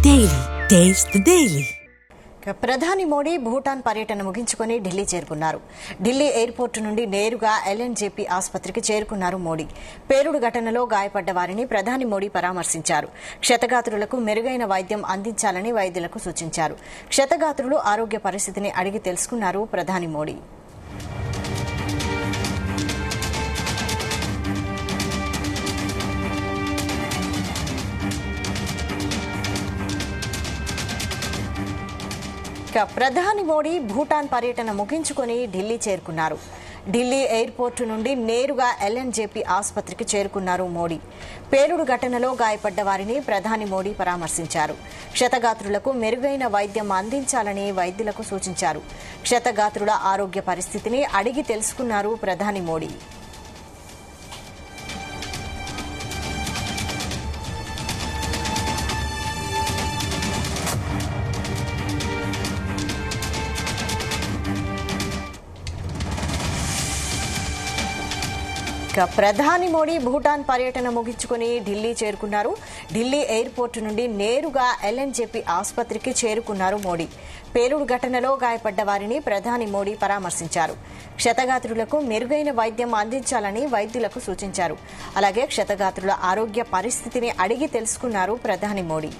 Daily. Taste the Daily. ప్రధాని మోడీ భూటాన్ పర్యటన ముగించుకొని ఢిల్లీ చేరుకున్నారు. ఢిల్లీ ఎయిర్పోర్ట్ నుండి నేరుగా ఎల్ఎన్జేపీ ఆసుపత్రికి చేరుకున్నారు మోడీ. పేలుడు ఘటనలో గాయపడ్డ వారిని ప్రధాని మోడీ పరామర్శించారు. క్షతగాత్రులకు మెరుగైన వైద్యం అందించాలని వైద్యులకు సూచించారు. క్షతగాత్రులు ఆరోగ్య పరిస్థితిని అడిగి తెలుసుకున్నారు ప్రధాని మోడీ. ప్రధాని మోడీ భూటాన్ పర్యటన ముగించుకొని ఢిల్లీ చేరుకున్నారు. ఢిల్లీ ఎయిర్పోర్టు నుండి నేరుగా ఎల్ఎన్జేపీ ఆసుపత్రికి చేరుకున్నారు మోడీ. పేలుడు ఘటనలో గాయపడ్డ వారిని ప్రధాని మోడీ పరామర్శించారు. క్షతగాత్రులకు మెరుగైన వైద్యం అందించాలని వైద్యులకు సూచించారు. క్షతగాత్రుల ఆరోగ్య పరిస్థితిని అడిగి తెలుసుకున్నారు ప్రధాని మోడీ. ప్రధాని మోడీ భూటాన్ పర్యటన ముగించుకొని ఢిల్లీ చేరుకున్నారు. ఢిల్లీ ఎయిర్పోర్టు నుండి నేరుగా ఎల్ఎన్జేపీ ఆసుపత్రికి చేరుకున్నారు మోడీ. పేలుడు ఘటనలో గాయపడ్డ వారిని ప్రధాని మోడీ పరామర్శించారు. క్షతగాత్రులకు మెరుగైన వైద్యం అందించాలని వైద్యులకు సూచించారు. అలాగే క్షతగాత్రుల ఆరోగ్య పరిస్థితిని అడిగి తెలుసుకున్నారు ప్రధాని మోడీ.